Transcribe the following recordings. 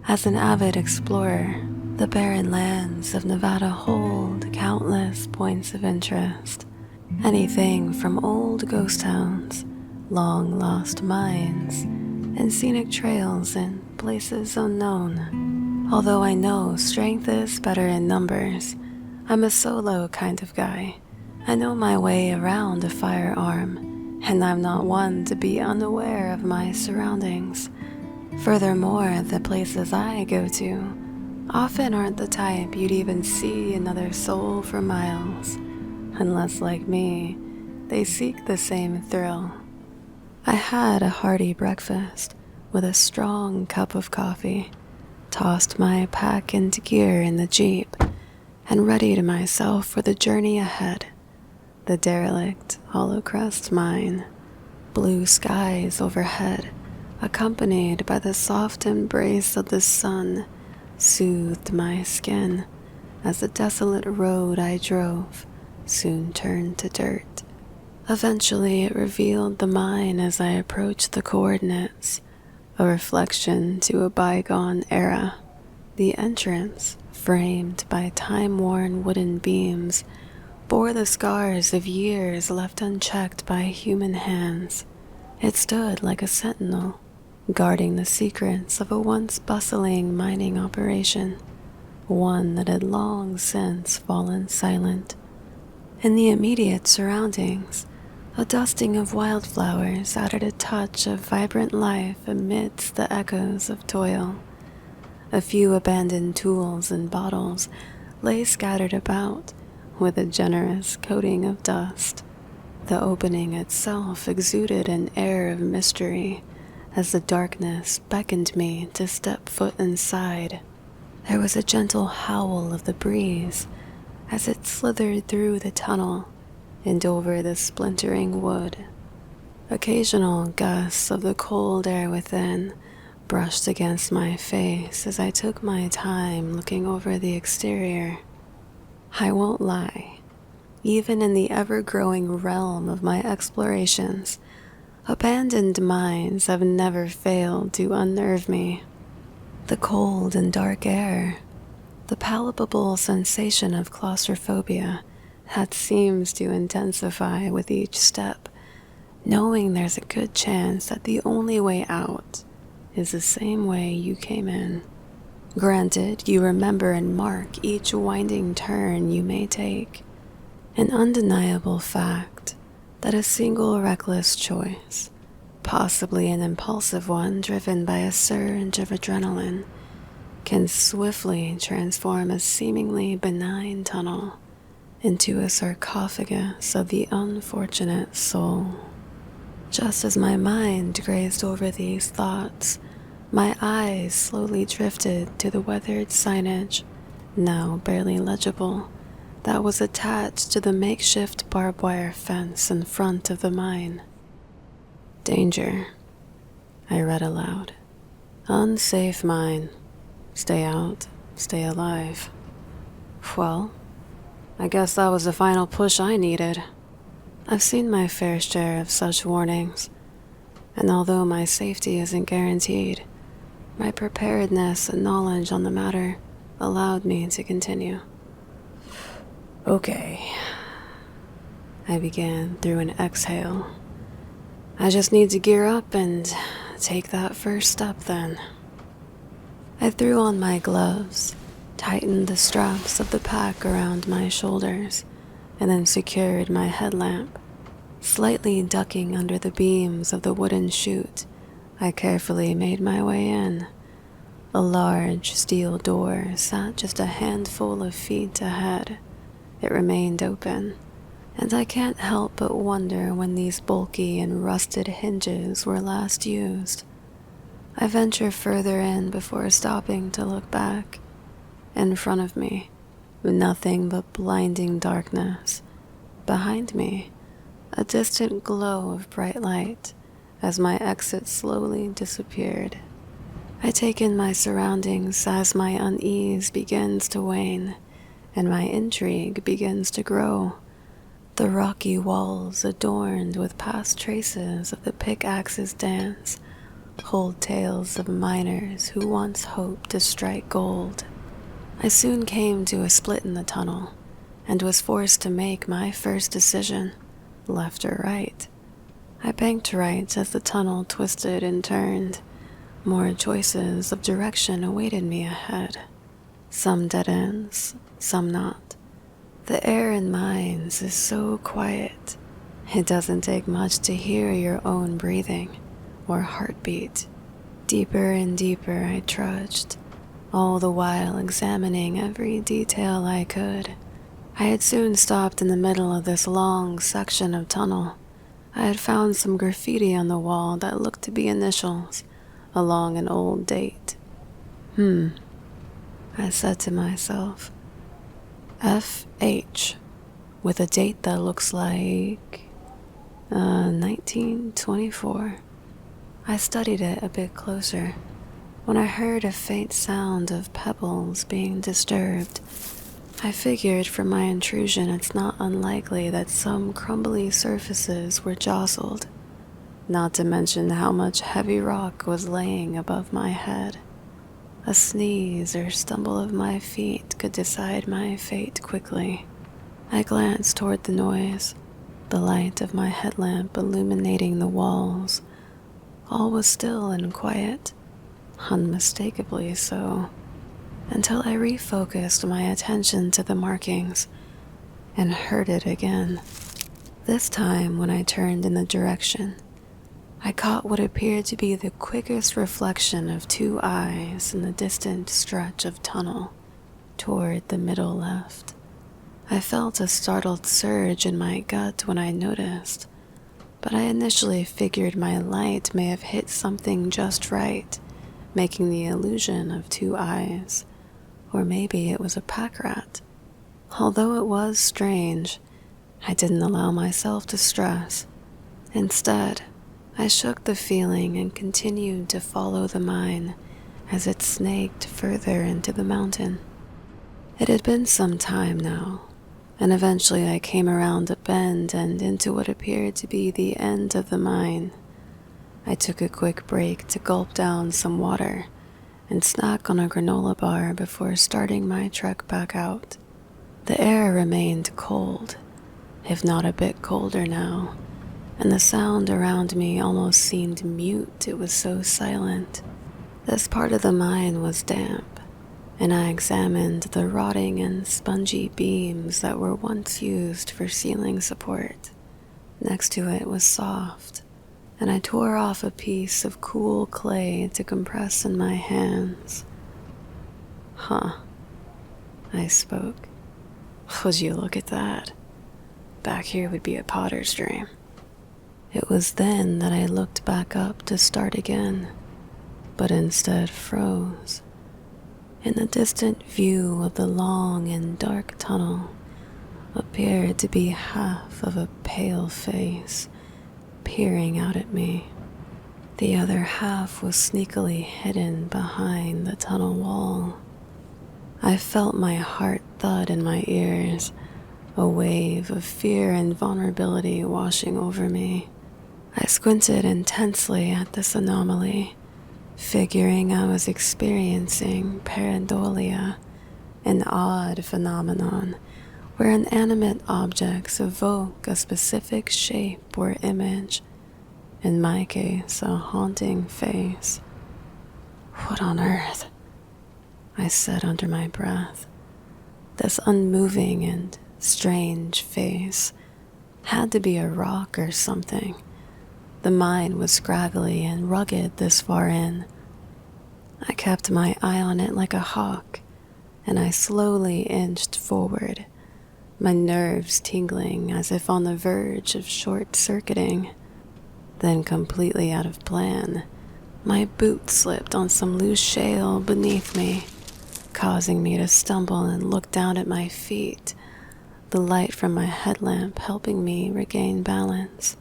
As an avid explorer, the barren lands of Nevada hold countless points of interest. Anything from old ghost towns, long-lost mines, and scenic trails in places unknown. Although I know strength is better in numbers, I'm a solo kind of guy. I know my way around a firearm, and I'm not one to be unaware of my surroundings. Furthermore, the places I go to often aren't the type you'd even see another soul for miles, unless, like me, they seek the same thrill. I had a hearty breakfast with a strong cup of coffee, tossed my pack into gear in the Jeep, and readied myself for the journey ahead. The derelict Hollow Crest mine, blue skies overhead, accompanied by the soft embrace of the sun, soothed my skin as the desolate road I drove soon turned to dirt. Eventually it revealed the mine as I approached the coordinates, a reflection to a bygone era. The entrance, framed by time-worn wooden beams, bore the scars of years left unchecked by human hands. It stood like a sentinel, guarding the secrets of a once bustling mining operation, one that had long since fallen silent. In the immediate surroundings, a dusting of wildflowers added a touch of vibrant life amidst the echoes of toil. A few abandoned tools and bottles lay scattered about, with a generous coating of dust. The opening itself exuded an air of mystery, as the darkness beckoned me to step foot inside. There was a gentle howl of the breeze as it slithered through the tunnel and over the splintering wood. Occasional gusts of the cold air within brushed against my face as I took my time looking over the exterior. I won't lie, even in the ever-growing realm of my explorations, abandoned mines have never failed to unnerve me. The cold and dark air, the palpable sensation of claustrophobia that seems to intensify with each step, knowing there's a good chance that the only way out is the same way you came in. Granted, you remember and mark each winding turn you may take, an undeniable fact that a single reckless choice, possibly an impulsive one driven by a surge of adrenaline, can swiftly transform a seemingly benign tunnel into a sarcophagus of the unfortunate soul. Just as my mind grazed over these thoughts, my eyes slowly drifted to the weathered signage, now barely legible, that was attached to the makeshift barbed wire fence in front of the mine. "Danger," I read aloud. "Unsafe mine. Stay out, stay alive." Well, I guess that was the final push I needed. I've seen my fair share of such warnings, and although my safety isn't guaranteed, my preparedness and knowledge on the matter allowed me to continue. "Okay," I began through an exhale. "I just need to gear up and take that first step then." I threw on my gloves, tightened the straps of the pack around my shoulders, and then secured my headlamp. Slightly ducking under the beams of the wooden chute, I carefully made my way in. A large steel door sat just a handful of feet ahead. It remained open, and I can't help but wonder when these bulky and rusted hinges were last used. I venture further in before stopping to look back. In front of me, nothing but blinding darkness. Behind me, a distant glow of bright light as my exit slowly disappeared. I take in my surroundings as my unease begins to wane, and my intrigue begins to grow. The rocky walls, adorned with past traces of the pickaxe's dance, hold tales of miners who once hoped to strike gold. I soon came to a split in the tunnel and was forced to make my first decision, left or right. I banked right as the tunnel twisted and turned. More choices of direction awaited me ahead. Some dead ends, some not. The air in mines is so quiet. It doesn't take much to hear your own breathing or heartbeat. Deeper and deeper I trudged, all the while examining every detail I could. I had soon stopped in the middle of this long section of tunnel. I had found some graffiti on the wall that looked to be initials along an old date. I said to myself. FH, with a date that looks like 1924. I studied it a bit closer when I heard a faint sound of pebbles being disturbed. I figured from my intrusion it's not unlikely that some crumbly surfaces were jostled, not to mention how much heavy rock was laying above my head. A sneeze or stumble of my feet could decide my fate quickly. I glanced toward the noise, the light of my headlamp illuminating the walls. All was still and quiet, unmistakably so, until I refocused my attention to the markings and heard it again. This time, when I turned in the direction, I caught what appeared to be the quickest reflection of two eyes in the distant stretch of tunnel toward the middle left. I felt a startled surge in my gut when I noticed, but I initially figured my light may have hit something just right, making the illusion of two eyes. Or maybe it was a pack rat. Although it was strange, I didn't allow myself to stress. Instead, I shook the feeling and continued to follow the mine as it snaked further into the mountain. It had been some time now, and eventually I came around a bend and into what appeared to be the end of the mine. I took a quick break to gulp down some water and snack on a granola bar before starting my trek back out. The air remained cold, if not a bit colder now, and the sound around me almost seemed mute, it was so silent. This part of the mine was damp, and I examined the rotting and spongy beams that were once used for ceiling support. Next to it was soft, and I tore off a piece of cool clay to compress in my hands. I spoke. Would you look at that? Back here would be a potter's dream. It was then that I looked back up to start again, but instead froze. In the distant view of the long and dark tunnel appeared to be half of a pale face peering out at me. The other half was sneakily hidden behind the tunnel wall. I felt my heart thud in my ears, a wave of fear and vulnerability washing over me. I squinted intensely at this anomaly, figuring I was experiencing pareidolia, an odd phenomenon where inanimate objects evoke a specific shape or image, in my case, a haunting face. What on earth? I said under my breath. This unmoving and strange face had to be a rock or something. The mine was scraggly and rugged this far in. I kept my eye on it like a hawk, and I slowly inched forward, my nerves tingling as if on the verge of short-circuiting. Then, completely out of plan, my boot slipped on some loose shale beneath me, causing me to stumble and look down at my feet, the light from my headlamp helping me regain balance.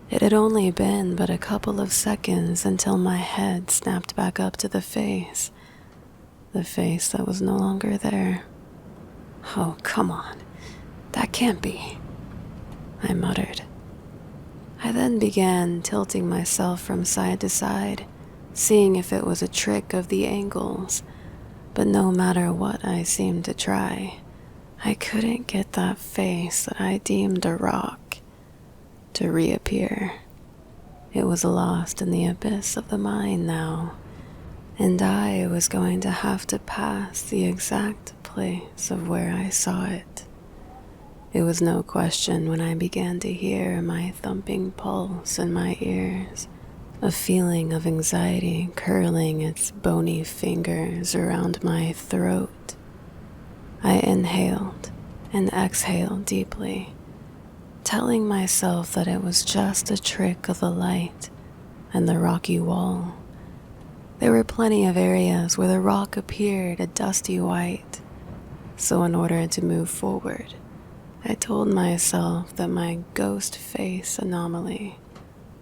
It had only been but a couple of seconds until my head snapped back up to the face that was no longer there. Oh, come on. That can't be, I muttered. I then began tilting myself from side to side, seeing if it was a trick of the angles, but no matter what I seemed to try, I couldn't get that face that I deemed a rock to reappear. It was lost in the abyss of the mind now, and I was going to have to pass the exact place of where I saw it. It was no question when I began to hear my thumping pulse in my ears, a feeling of anxiety curling its bony fingers around my throat. I inhaled and exhaled deeply, telling myself that it was just a trick of the light and the rocky wall. There were plenty of areas where the rock appeared a dusty white, so in order to move forward, I told myself that my ghost face anomaly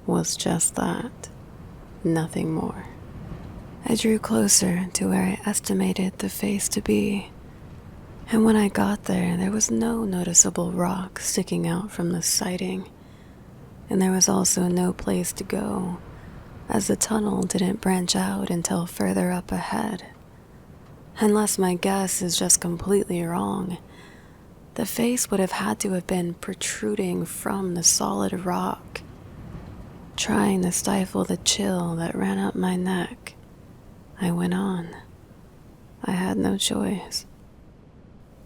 was just that, nothing more. I drew closer to where I estimated the face to be, and when I got there, there was no noticeable rock sticking out from the sighting, and there was also no place to go, as the tunnel didn't branch out until further up ahead. Unless my guess is just completely wrong, the face would have had to have been protruding from the solid rock. Trying to stifle the chill that ran up my neck, I went on. I had no choice.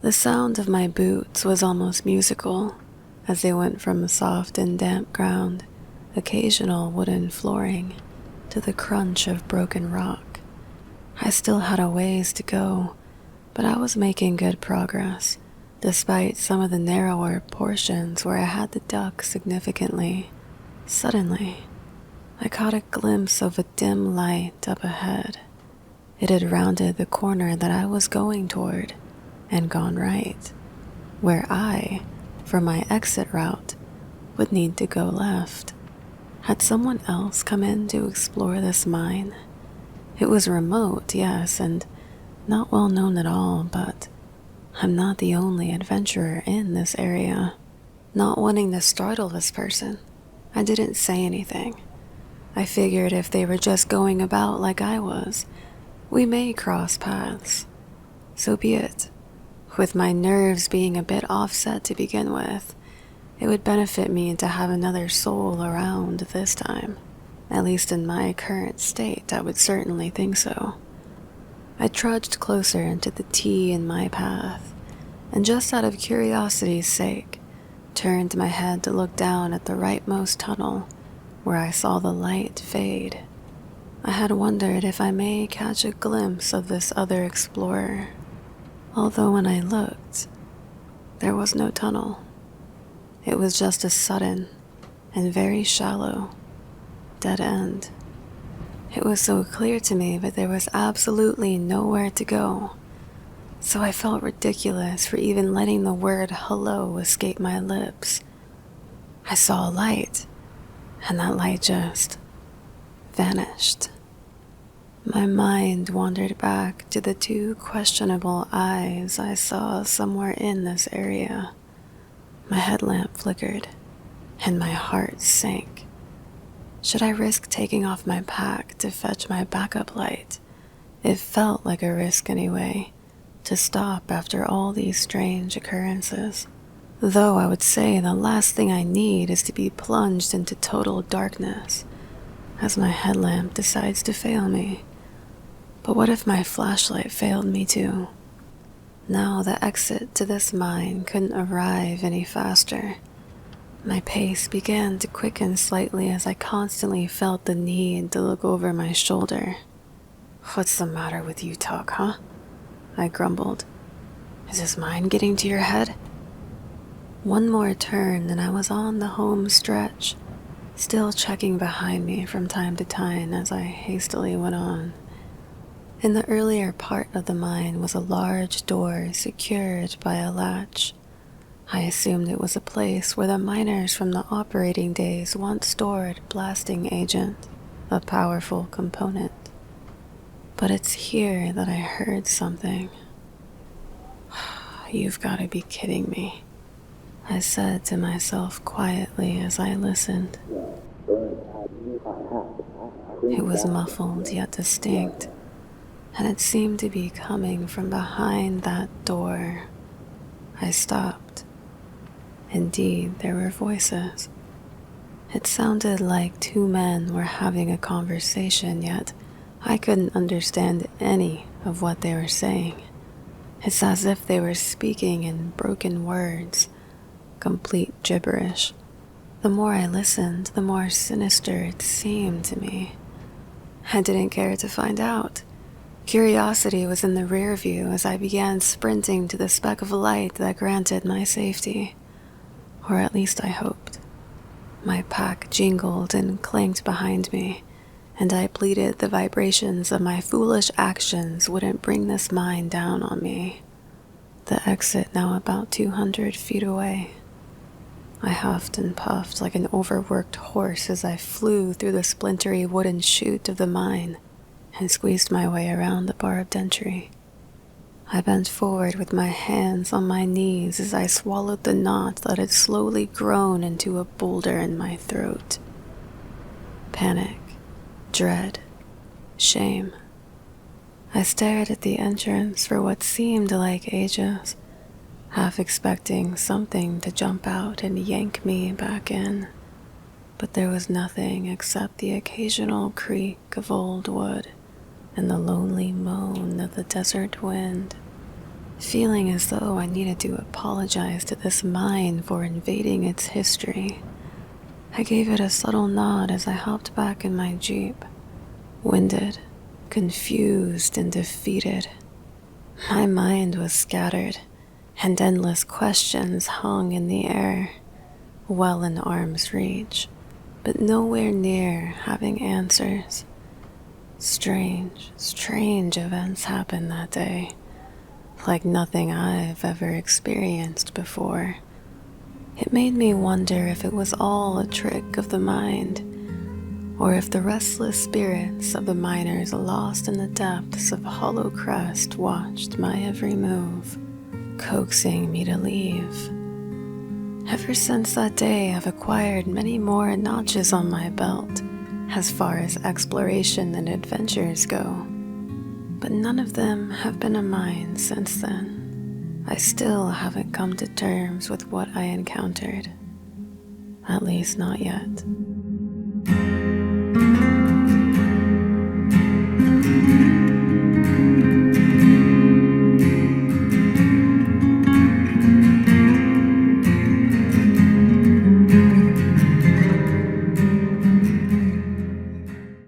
The sound of my boots was almost musical as they went from the soft and damp ground, occasional wooden flooring, to the crunch of broken rock. I still had a ways to go, but I was making good progress, despite some of the narrower portions where I had to duck significantly. Suddenly, I caught a glimpse of a dim light up ahead. It had rounded the corner that I was going toward and gone right, where I, for my exit route, would need to go left. Had someone else come in to explore this mine? It was remote, yes, and not well known at all, but I'm not the only adventurer in this area. Not wanting to startle this person, I didn't say anything. I figured if they were just going about like I was, we may cross paths. So be it. With my nerves being a bit offset to begin with, it would benefit me to have another soul around this time. At least in my current state, I would certainly think so. I trudged closer into the T in my path, and just out of curiosity's sake, turned my head to look down at the rightmost tunnel, where I saw the light fade. I had wondered if I may catch a glimpse of this other explorer, although when I looked, there was no tunnel. It was just a sudden and very shallow dead end. It was so clear to me that there was absolutely nowhere to go, so I felt ridiculous for even letting the word hello escape my lips. I saw a light, and that light just vanished. My mind wandered back to the two questionable eyes I saw somewhere in this area. My headlamp flickered, and my heart sank. Should I risk taking off my pack to fetch my backup light? It felt like a risk anyway, to stop after all these strange occurrences. Though I would say the last thing I need is to be plunged into total darkness, as my headlamp decides to fail me. But what if my flashlight failed me too? Now the exit to this mine couldn't arrive any faster. My pace began to quicken slightly as I constantly felt the need to look over my shoulder. "What's the matter with you, Tuck, huh?" I grumbled. "Is this mine getting to your head?" One more turn and I was on the home stretch, still checking behind me from time to time as I hastily went on. In the earlier part of the mine was a large door secured by a latch. I assumed it was a place where the miners from the operating days once stored blasting agent, a powerful component. But it's here that I heard something. You've got to be kidding me, I said to myself quietly as I listened. It was muffled yet distinct, and it seemed to be coming from behind that door. I stopped. Indeed, there were voices. It sounded like two men were having a conversation, yet I couldn't understand any of what they were saying. It's as if they were speaking in broken words, complete gibberish. The more I listened, the more sinister it seemed to me. I didn't care to find out. Curiosity was in the rear view as I began sprinting to the speck of light that granted my safety. Or at least I hoped. My pack jingled and clanked behind me, and I pleaded the vibrations of my foolish actions wouldn't bring this mine down on me. The exit now about 200 feet away. I huffed and puffed like an overworked horse as I flew through the splintery wooden chute of the mine and squeezed my way around the barbed entry. I bent forward with my hands on my knees as I swallowed the knot that had slowly grown into a boulder in my throat. Panic, dread, shame. I stared at the entrance for what seemed like ages, half expecting something to jump out and yank me back in. But there was nothing except the occasional creak of old wood and the lonely moan of the desert wind. Feeling as though I needed to apologize to this mine for invading its history, I gave it a subtle nod as I hopped back in my Jeep, winded, confused, and defeated. My mind was scattered, and endless questions hung in the air, well in arm's reach, but nowhere near having answers. Strange events happened that day, like nothing I've ever experienced before. It made me wonder if it was all a trick of the mind, or if the restless spirits of the miners lost in the depths of hollow Crest watched my every move, coaxing me to leave. Ever since that day, I've acquired many more notches on my belt as far as exploration and adventures go, but none of them have been a mine since then. I still haven't come to terms with what I encountered, at least not yet.